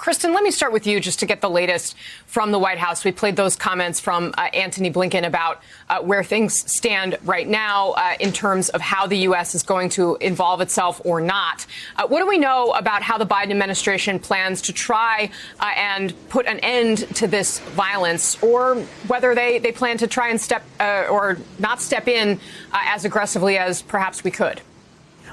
Kristen, let me start with you just to get the latest from the White House. We played those comments from Antony Blinken about where things stand right now in terms of how the U.S. is going to involve itself or not. What do we know about how the Biden administration plans to try and put an end to this violence, or whether they plan to try and step or not step in as aggressively as perhaps we could?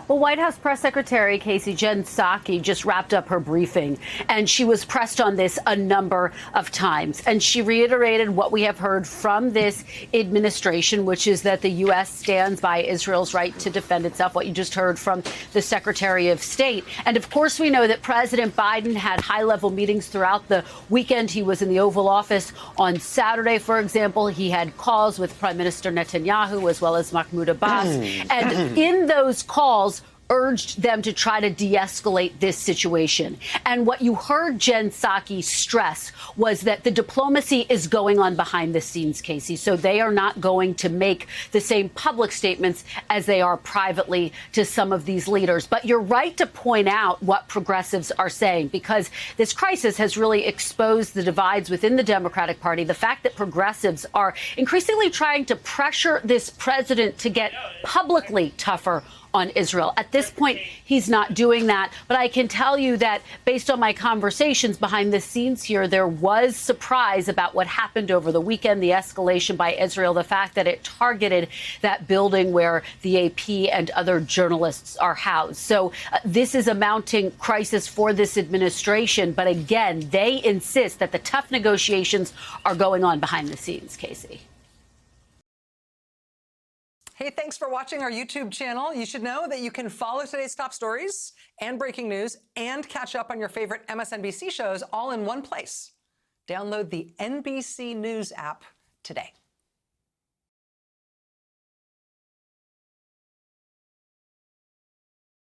Well, White House Press Secretary Casey Jen Psaki just wrapped up her briefing, and she was pressed on this a number of times. And she reiterated what we have heard from this administration, which is that the U.S. stands by Israel's right to defend itself, what you just heard from the Secretary of State. And of course, we know that President Biden had high-level meetings throughout the weekend. He was in the Oval Office on Saturday, for example. He had calls with Prime Minister Netanyahu as well as Mahmoud Abbas. And in those calls, urged them to try to de-escalate this situation. And what you heard Jen Psaki stress was that the diplomacy is going on behind the scenes, Casey. So they are not going to make the same public statements as they are privately to some of these leaders. But you're right to point out what progressives are saying, because this crisis has really exposed the divides within the Democratic Party. The fact that progressives are increasingly trying to pressure this president to get publicly tougher on Israel. At this point, he's not doing that. But I can tell you that based on my conversations behind the scenes here, there was surprise about what happened over the weekend, the escalation by Israel, the fact that it targeted that building where the AP and other journalists are housed. So this is a mounting crisis for this administration. But again, they insist that the tough negotiations are going on behind the scenes, Casey. Hey, thanks for watching our YouTube channel. You should know that you can follow today's top stories and breaking news and catch up on your favorite MSNBC shows all in one place. Download the NBC News app today.